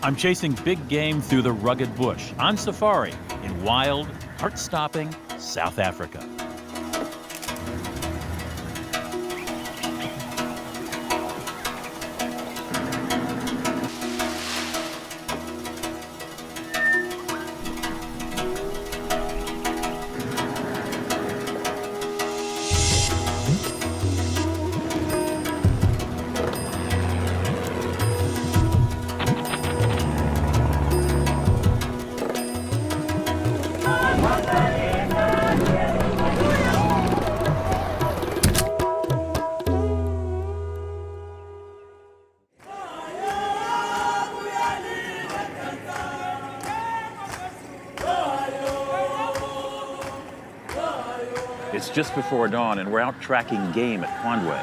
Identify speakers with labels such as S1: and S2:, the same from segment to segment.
S1: I'm chasing big game through the rugged bush on safari in wild, heart-stopping South Africa. It's just before dawn, and we're out tracking game at Kwandwe.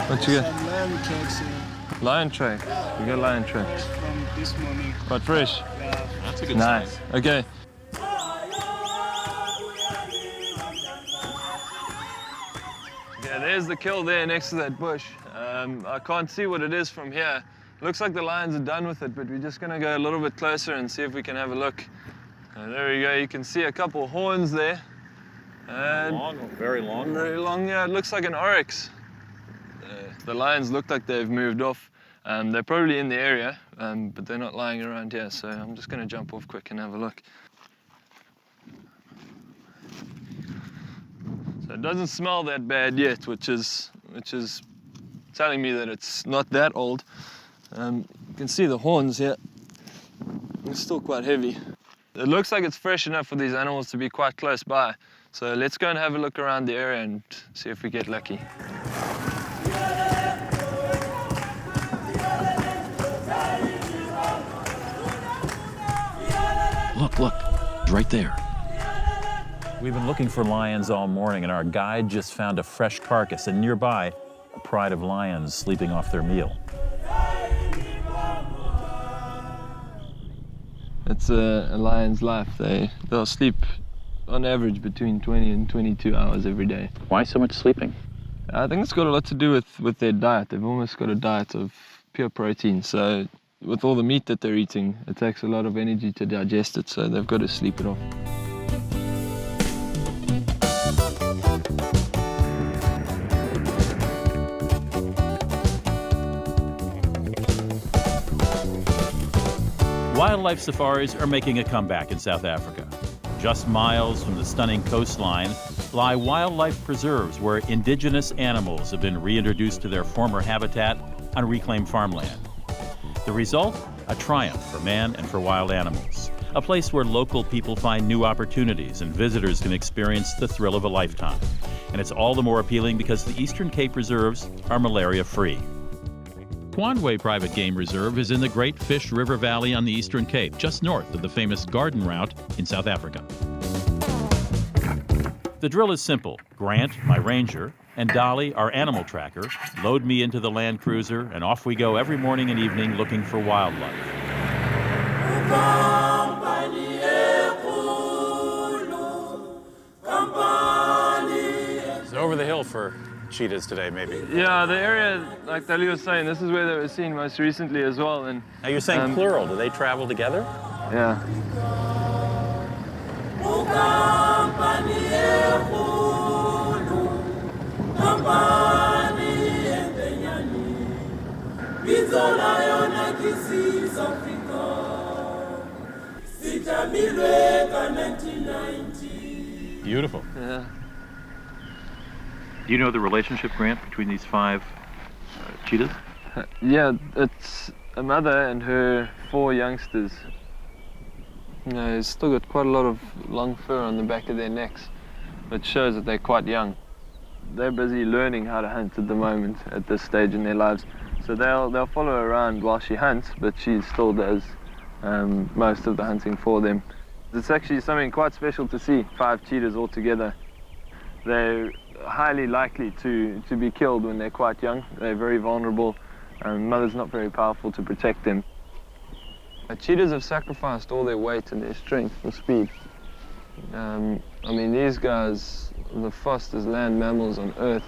S2: What you get?
S3: Some lamb cakes.
S2: Lion tray. You got lion tray.
S3: From this morning.
S2: Quite fresh.
S3: Yeah.
S1: That's a good
S2: Nice.
S1: sign.
S2: Okay. Yeah, there's the kill there next to that bush. I can't see what it is from here. Looks like the lions are done with it, but we're just gonna go a little bit closer and see if we can have a look. There we go. You can see a couple horns there.
S1: Long, very long.
S2: Very long. Yeah, it looks like an oryx. The lions look like they've moved off. They're probably in the area, but they're not lying around here, so I'm just going to jump off quick and have a look. So it doesn't smell that bad yet, which is telling me that it's not that old. You can see the horns here. They're still quite heavy. It looks like it's fresh enough for these animals to be quite close by. So let's go and have a look around the area and see if we get lucky.
S1: Look, right there. We've been looking for lions all morning, and our guide just found a fresh carcass, and nearby, a pride of lions sleeping off their meal.
S2: It's a lion's life. They'll sleep on average between 20 and 22 hours every day.
S1: Why so much sleeping?
S2: I think it's got a lot to do with their diet. They've almost got a diet of pure protein. So with all the meat that they're eating, it takes a lot of energy to digest it. So they've got to sleep it off.
S1: Wildlife safaris are making a comeback in South Africa. Just miles from the stunning coastline lie wildlife preserves where indigenous animals have been reintroduced to their former habitat on reclaimed farmland. The result? A triumph for man and for wild animals. A place where local people find new opportunities and visitors can experience the thrill of a lifetime. And it's all the more appealing because the Eastern Cape reserves are malaria-free. Kwandwe Private Game Reserve is in the Great Fish River Valley on the Eastern Cape, just north of the famous Garden Route in South Africa. The drill is simple. Grant, my ranger, and Dolly, our animal tracker, load me into the Land Cruiser, and off we go every morning and evening looking for wildlife.
S4: It's over the hill for cheetahs today, maybe.
S2: Yeah, the area, like Dali was saying, this is where they were seen most recently as well. And
S4: Now you're saying plural. Do they travel together?
S2: yeah.
S4: Beautiful.
S2: Yeah.
S1: Do you know the relationship, Grant, between these 5 cheetahs?
S2: Yeah, it's a mother and her 4 youngsters. You know, they've still got quite a lot of long fur on the back of their necks, which shows that they're quite young. They're busy learning how to hunt at the moment, at this stage in their lives. So they'll follow her around while she hunts, but she still does most of the hunting for them. It's actually something quite special to see 5 cheetahs all together. they're highly likely to be killed when they're quite young. They're very vulnerable, and mother's not very powerful to protect them. Cheetahs have sacrificed all their weight and their strength for speed. I mean, these guys are the fastest land mammals on Earth.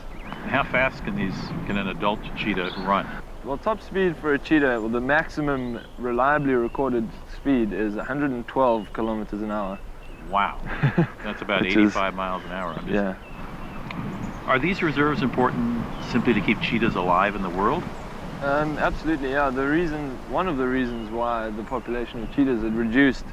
S1: How fast can an adult cheetah run?
S2: Well, top speed for a cheetah, well, the maximum reliably recorded speed is 112 kilometers an hour.
S1: Wow. That's about
S2: Which
S1: 85 miles an hour.
S2: Yeah.
S1: Are these reserves important simply to keep cheetahs alive in the world?
S2: Absolutely, yeah. One of the reasons why the population of cheetahs had reduced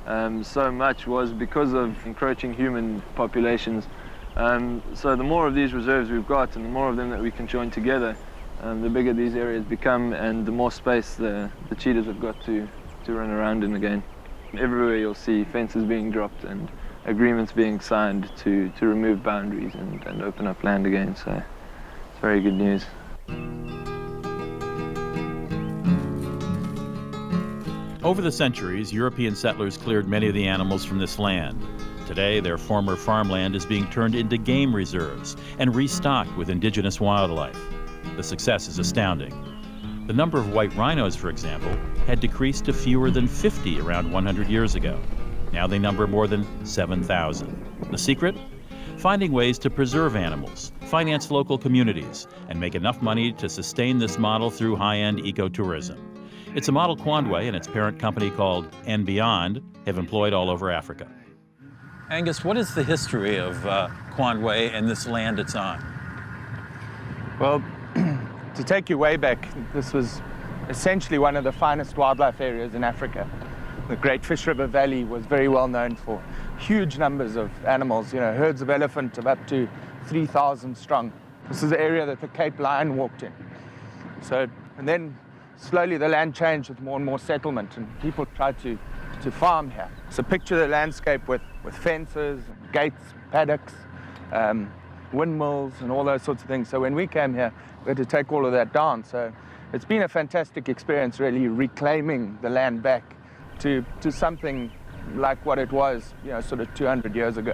S2: so much was because of encroaching human populations. So the more of these reserves we've got and the more of them that we can join together, the bigger these areas become and the more space the cheetahs have got to run around in again. Everywhere you'll see fences being dropped and agreements being signed to remove boundaries and open up land again, so it's very good news.
S1: Over the centuries, European settlers cleared many of the animals from this land. Today, their former farmland is being turned into game reserves and restocked with indigenous wildlife. The success is astounding. The number of white rhinos, for example, had decreased to fewer than 50 around 100 years ago. Now they number more than 7,000. The secret? Finding ways to preserve animals, finance local communities, and make enough money to sustain this model through high-end ecotourism. It's a model Quandway and its parent company called And Beyond have employed all over Africa.
S4: Angus, what is the history of Quandway and this land it's on?
S5: Well, to take you way back, this was essentially one of the finest wildlife areas in Africa. The Great Fish River Valley was very well known for huge numbers of animals, herds of elephant of up to 3,000 strong. This is the area that the Cape Lion walked in. And then slowly the land changed with more and more settlement and people tried to farm here. So picture the landscape with fences, and gates, paddocks, windmills and all those sorts of things. So when we came here, we had to take all of that down. So it's been a fantastic experience really reclaiming the land back to something like what it was, sort of 200 years ago.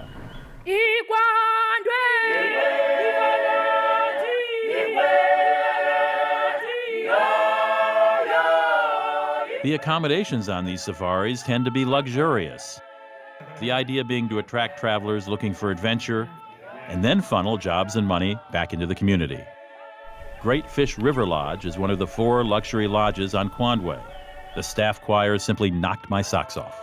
S1: The accommodations on these safaris tend to be luxurious. The idea being to attract travelers looking for adventure and then funnel jobs and money back into the community. Great Fish River Lodge is one of the 4 luxury lodges on Quandway. The staff choir simply knocked my socks off.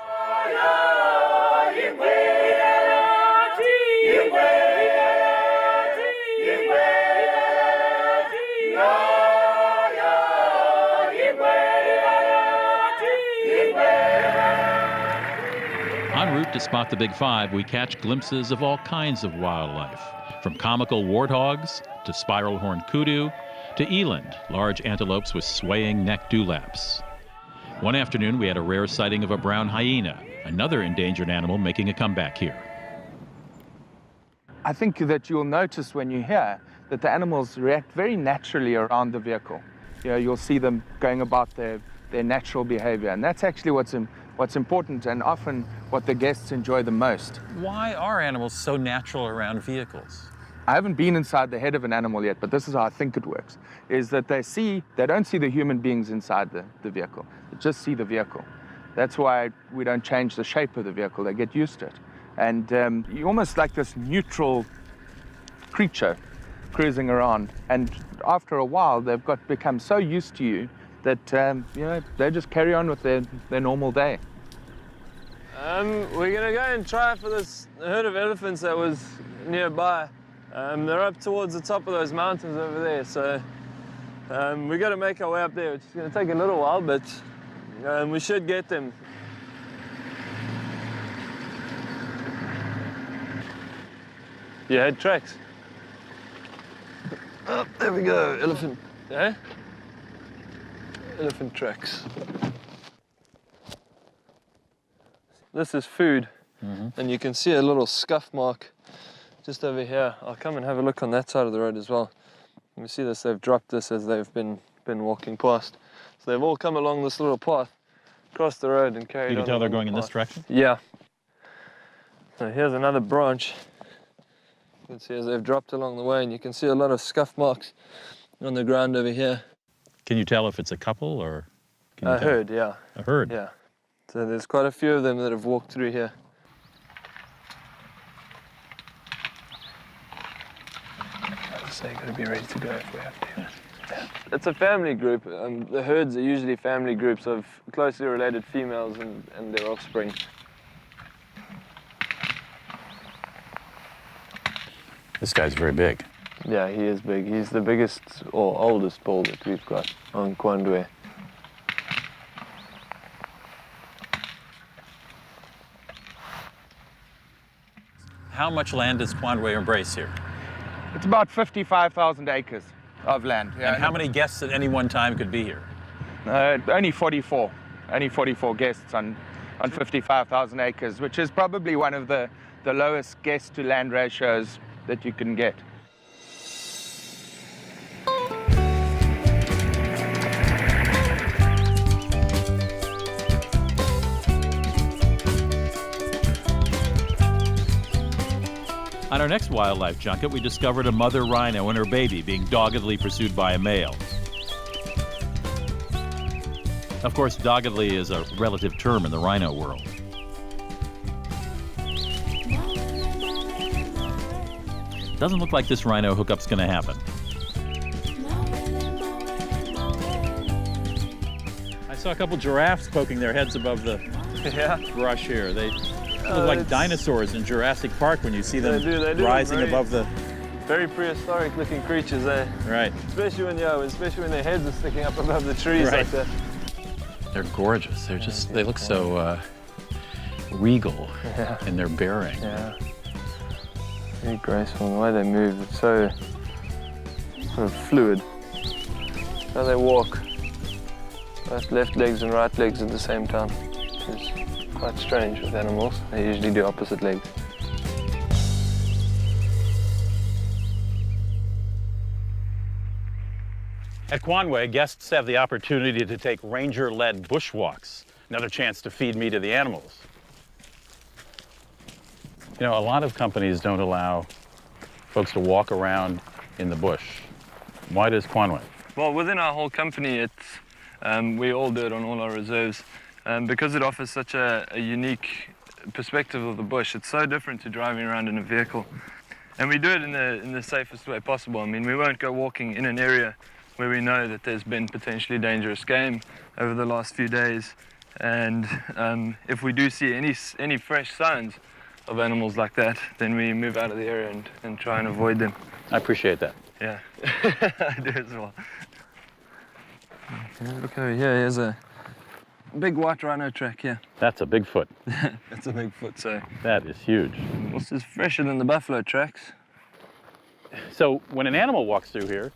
S1: En route to spot the Big Five, we catch glimpses of all kinds of wildlife, from comical warthogs to spiral-horned kudu to eland, large antelopes with swaying neck dewlaps. One afternoon, we had a rare sighting of a brown hyena, another endangered animal making a comeback here.
S5: I think that you'll notice when you're here that the animals react very naturally around the vehicle. You'll see them going about their natural behavior, and that's actually what's important and often what the guests enjoy the most.
S4: Why are animals so natural around vehicles?
S5: I haven't been inside the head of an animal yet, but this is how I think it works, is that they don't see the human beings inside the vehicle. They just see the vehicle. That's why we don't change the shape of the vehicle. They get used to it. And you're almost like this neutral creature cruising around. And after a while, they've become so used to you that, they just carry on with their normal day.
S2: We're going to go and try for this herd of elephants that was nearby. They're up towards the top of those mountains over there, so we've got to make our way up there, which is going to take a little while, but we should get them. You had tracks? Oh, there we go, elephant. Eh? Elephant tracks. This is food, and you can see a little scuff mark just over here. I'll come and have a look on that side of the road as well. You see this, they've dropped this as they've been walking past. So they've all come along this little path, across the road and carried on.
S1: You can tell they're going in this direction?
S2: Yeah. So here's another branch. You can see as they've dropped along the way, and you can see a lot of scuff marks on the ground over here.
S1: Can you tell if it's a couple or? Can you
S2: A
S1: tell?
S2: herd, yeah.
S1: A herd?
S2: Yeah. So there's quite a few of them that have walked through here. So you've got to be ready to go if we have to. Yeah. It's a family group. The herds are usually family groups of closely related females and their offspring.
S1: This guy's very big.
S2: Yeah, he is big. He's the biggest or oldest bull that we've got on Kwandwe.
S4: How much land does Kwandwe embrace here?
S5: It's about 55,000 acres of land. Yeah.
S4: And how many guests at any one time could be here?
S5: Only 44. Only 44 guests on 55,000 acres, which is probably one of the lowest guest to land ratios that you can get.
S1: On our next wildlife junket, we discovered a mother rhino and her baby being doggedly pursued by a male. Of course, doggedly is a relative term in the rhino world. Doesn't look like this rhino hookup's going to happen.
S4: I saw a couple giraffes poking their heads above the brush here. They look like dinosaurs in Jurassic Park when you see them
S2: they do.
S4: rising above the...
S2: Very prehistoric looking creatures, eh?
S4: Right.
S2: Especially when their heads are sticking up above the trees
S4: Right.
S2: like that.
S4: They're gorgeous. They look so regal in their bearing.
S2: Yeah. Very graceful in the way they move. It's so sort of fluid. How they walk. Both left legs and right legs at the same time. Which is quite strange with animals. They usually do opposite legs.
S4: At Kwandwe, guests have the opportunity to take ranger-led bushwalks, another chance to feed meat to the animals. You know, a lot of companies don't allow folks to walk around in the bush. Why does Kwandwe?
S2: Well, within our whole company, we all do it on all our reserves. Because it offers such a unique perspective of the bush, it's so different to driving around in a vehicle. And we do it in the safest way possible. I mean, we won't go walking in an area where we know that there's been potentially dangerous game over the last few days. And if we do see any fresh signs of animals like that, then we move out of the area and try and avoid them.
S4: I appreciate that.
S2: Yeah, I do as well. Okay, look over here, here's a big white rhino track here.
S4: That's a Bigfoot.
S2: That's a Bigfoot, so
S4: That is huge.
S2: this is fresher than the buffalo tracks.
S4: So when an animal walks through here,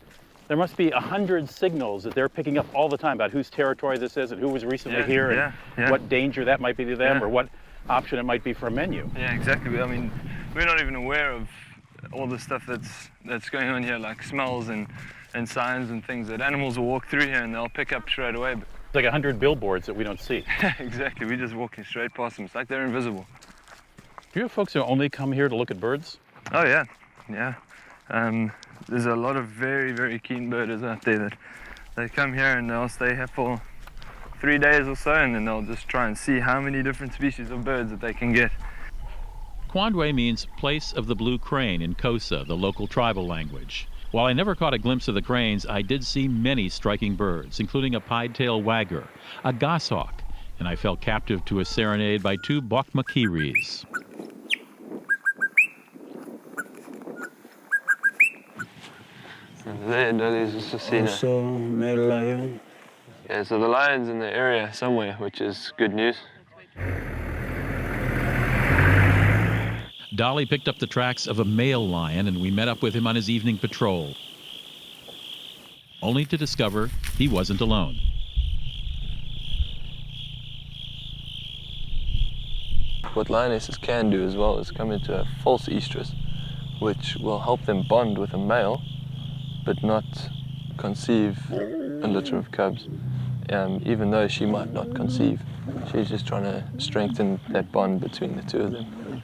S4: there must be 100 signals that they're picking up all the time about whose territory this is and who was recently here and what danger that might be to them or what option it might be for a menu.
S2: Yeah, exactly. I mean, we're not even aware of all the stuff that's going on here, like smells and signs and things that animals will walk through here and they'll pick up straight away.
S4: It's like 100 billboards that we don't see.
S2: Exactly, we're just walking straight past them. It's like they're invisible.
S4: Do you have folks who only come here to look at birds?
S2: Oh yeah, yeah. There's a lot of very, very keen birders out there that they come here and they'll stay here for 3 days or so, and then they'll just try and see how many different species of birds that they can get.
S1: Kwandwe means place of the blue crane in Xhosa, the local tribal language. While I never caught a glimpse of the cranes, I did see many striking birds, including a pied-tailed wagger, a goshawk, and I fell captive to a serenade by two bokmakiris.
S2: There, that is Susina.
S3: Also, male lion.
S2: Yeah, so the lion's in the area somewhere, which is good news.
S1: Dolly picked up the tracks of a male lion, and we met up with him on his evening patrol, only to discover he wasn't alone.
S2: What lionesses can do as well is come into a false estrus, which will help them bond with a male, but not conceive a litter of cubs, even though she might not conceive. She's just trying to strengthen that bond between the two of them.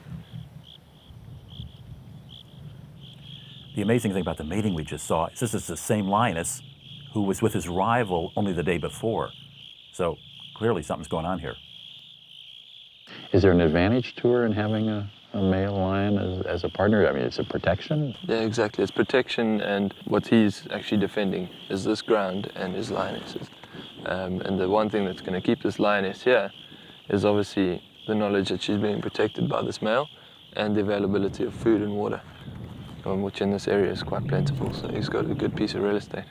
S1: The amazing thing about the mating we just saw is this is the same lioness who was with his rival only the day before. So clearly something's going on here. Is there an advantage to her in having a male lion as a partner? I mean, it's a protection?
S2: Yeah, exactly. It's protection, and what he's actually defending is this ground and his lionesses. And the one thing that's going to keep this lioness here is obviously the knowledge that she's being protected by this male and the availability of food and water, which in this area is quite plentiful. So he's got a good piece of real estate.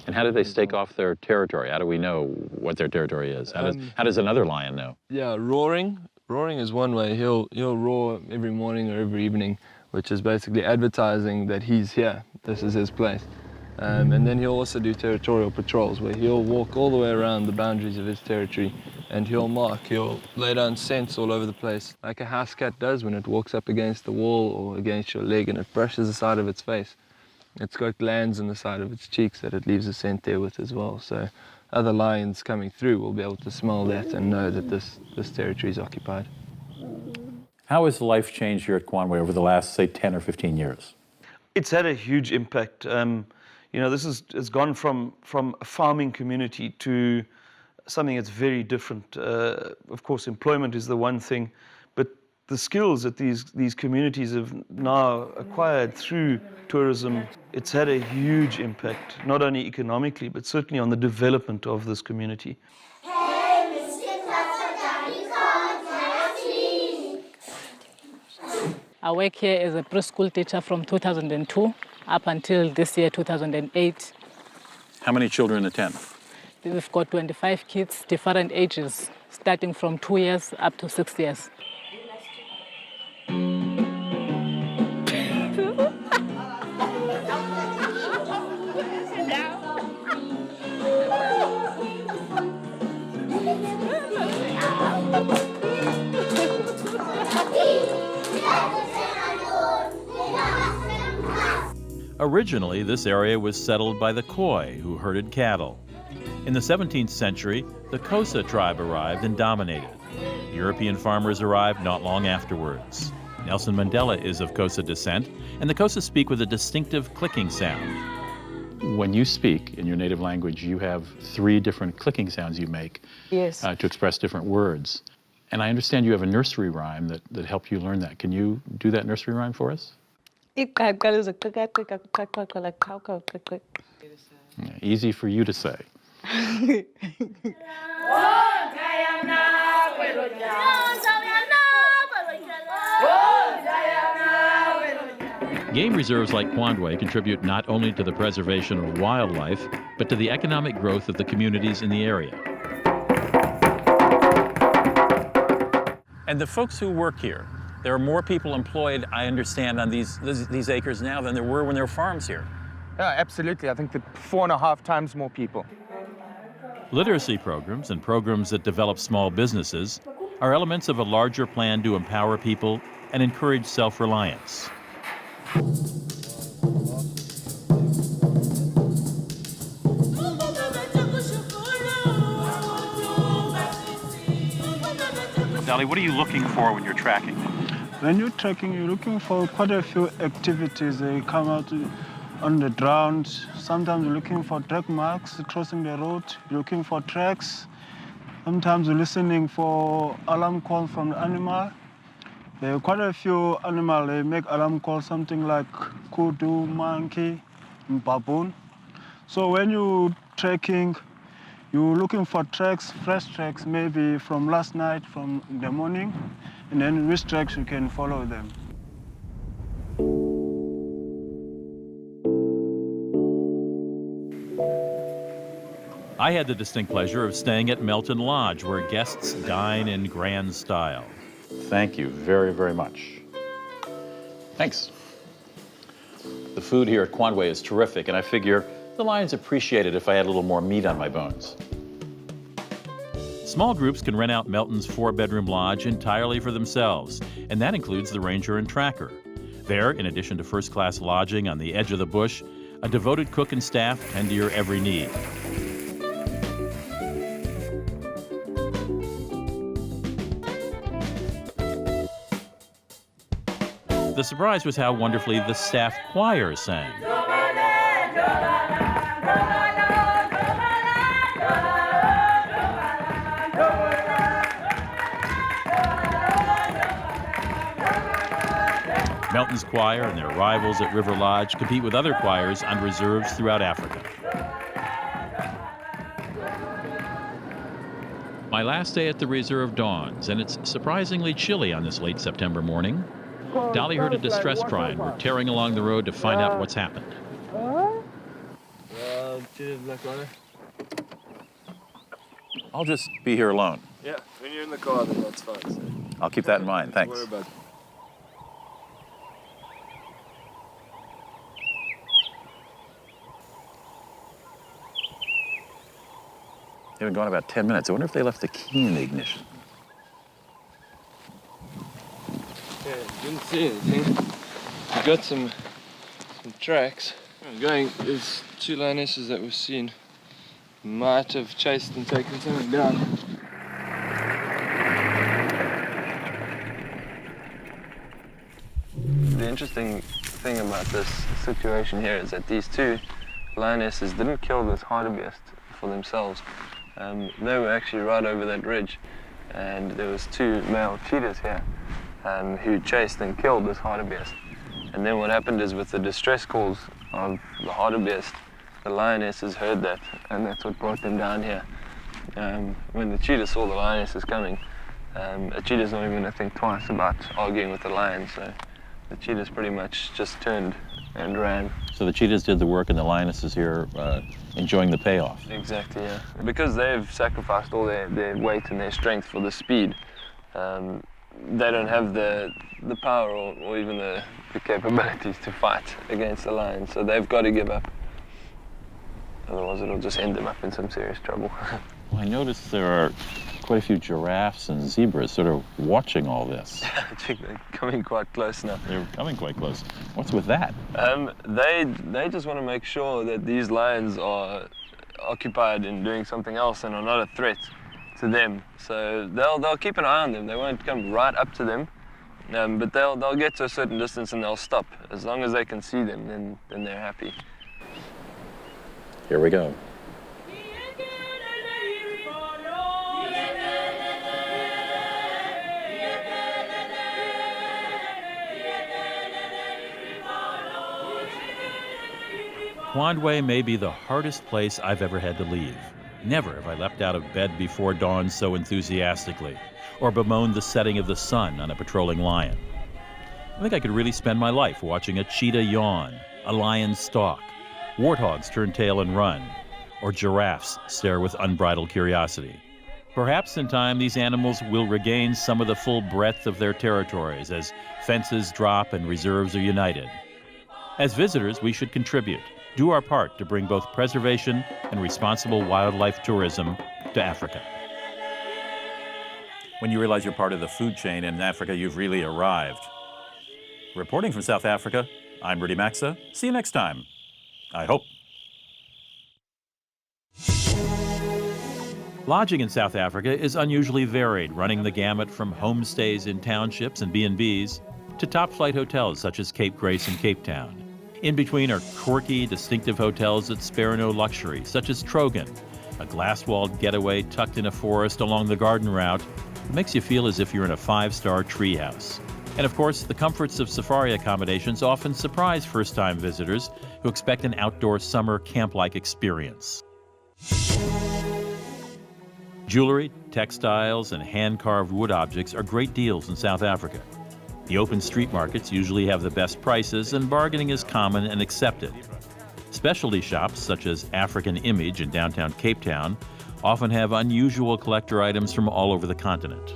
S1: And how do they stake off their territory? How do we know what their territory is? How does another lion know?
S2: Yeah, roaring. Roaring is one way. He'll roar every morning or every evening, which is basically advertising that he's here. This is his place. And then he'll also do territorial patrols, where he'll walk all the way around the boundaries of his territory, and he'll mark. He'll lay down scents all over the place, like a house cat does when it walks up against the wall or against your leg and it brushes the side of its face. It's got glands on the side of its cheeks that it leaves a scent there with as well. So other lions coming through will be able to smell that and know that this territory is occupied.
S1: How has life changed here at Kwanwe over the last, say, 10 or 15 years?
S3: It's had a huge impact. This has gone from a farming community to something that's very different. Of course, employment is the one thing, but the skills that these communities have now acquired through tourism, it's had a huge impact, not only economically, but certainly on the development of this community.
S6: I work here as a preschool teacher from 2002 up until this year, 2008.
S1: How many children attend?
S6: We've got 25 kids, different ages, starting from 2 years up to 6 years.
S1: Originally, this area was settled by the Khoi, who herded cattle. In the 17th century, the Xhosa tribe arrived and dominated. European farmers arrived not long afterwards. Nelson Mandela is of Xhosa descent, and the Xhosa speak with a distinctive clicking sound. When you speak in your native language, you have 3 different clicking sounds you make to express different words. And I understand you have a nursery rhyme that helped you learn that. Can you do that nursery rhyme for us? Easy for you to say. Game reserves like Kwanwe contribute not only to the preservation of wildlife, but to the economic growth of the communities in the area. And the folks who work here, there are more people employed, I understand, on these acres now than there were when there were farms here.
S5: Yeah, absolutely. I think that 4.5 times more people.
S1: Literacy programs and programs that develop small businesses are elements of a larger plan to empower people and encourage self-reliance. Dali, what are you looking for when you're tracking?
S7: When you're trekking, you're looking for quite a few activities. They come out on the ground. Sometimes you're looking for track marks crossing the road. You're looking for tracks. Sometimes you're listening for alarm calls from the animal. There are quite a few animals. They make alarm calls, something like kudu, monkey, and baboon. So when you're trekking, you're looking for tracks, fresh tracks, maybe from last night, from the morning, and then which tracks you can follow them.
S1: I had the distinct pleasure of staying at Melton Lodge, where guests dine in grand style. Thank you very, very much. Thanks. The food here at Kwanwe is terrific, and I figure the lions appreciate it if I had a little more meat on my bones. Small groups can rent out Melton's 4-bedroom lodge entirely for themselves, and that includes the ranger and tracker. There, in addition to first-class lodging on the edge of the bush, a devoted cook and staff tend to your every need. The the surprise was how wonderfully the staff choir sang. Melton's choir and their rivals at River Lodge compete with other choirs on reserves throughout Africa. My last day at the reserve dawns, and it's surprisingly chilly on this late September morning. Dolly heard a distress cry, and we're tearing along the road to find out what's happened.
S4: I'll just be here alone.
S2: Yeah, when you're in the car, then that's fine. So
S4: I'll keep that in mind.
S2: don't
S4: Thanks.
S2: worry about it.
S4: They've been gone about 10 minutes. I wonder if they left the key in the ignition.
S2: Yeah, didn't see anything. We got some tracks. There's two lionesses that we've seen. Might have chased and taken something down. The interesting thing about this situation here is that these two lionesses didn't kill this hartebeest for themselves. They were actually right over that ridge, and there was two male cheetahs here who chased and killed this hartebeest. And then what happened is, with the distress calls of the hartebeest, the lionesses heard that, and that's what brought them down here. When the cheetah saw the lionesses coming, a cheetah's not even going to think twice about arguing with the lion, so the cheetahs pretty much just turned and ran.
S4: So the cheetahs did the work, and the lionesses here enjoying the payoff.
S2: Exactly, yeah. Because they've sacrificed all their weight and their strength for the speed, they don't have the power or even the capabilities to fight against the lion, so they've got to give up. Otherwise it'll just end them up in some serious trouble.
S4: Well, I noticed there are quite a few giraffes and zebras sort of watching all this.
S2: I think they're coming quite close now.
S4: They're coming quite close. What's with that?
S2: They just want to make sure that these lions are occupied in doing something else and are not a threat to them. So they'll keep an eye on them. They won't come right up to them, but they'll get to a certain distance and they'll stop. As long as they can see them, then they're happy.
S4: Here we go.
S1: Kwandwe may be the hardest place I've ever had to leave. Never have I leapt out of bed before dawn so enthusiastically, or bemoaned the setting of the sun on a patrolling lion. I think I could really spend my life watching a cheetah yawn, a lion stalk, warthogs turn tail and run, or giraffes stare with unbridled curiosity. Perhaps in time these animals will regain some of the full breadth of their territories as fences drop and reserves are united. As visitors, we should contribute, do our part to bring both preservation and responsible wildlife tourism to Africa.
S4: When you realize you're part of the food chain in Africa, you've really arrived. Reporting from South Africa, I'm Rudy Maxa. See you next time. I hope.
S1: Lodging in South Africa is unusually varied, running the gamut from homestays in townships and B&Bs to top-flight hotels such as Cape Grace and Cape Town. In between are quirky, distinctive hotels that spare no luxury, such as Trogan, a glass-walled getaway tucked in a forest along the garden route that makes you feel as if you're in a five-star treehouse. And of course, the comforts of safari accommodations often surprise first-time visitors who expect an outdoor summer camp-like experience. Jewelry, textiles, and hand-carved wood objects are great deals in South Africa. The open street markets usually have the best prices, and bargaining is common and accepted. Specialty shops, such as African Image in downtown Cape Town, often have unusual collector items from all over the continent.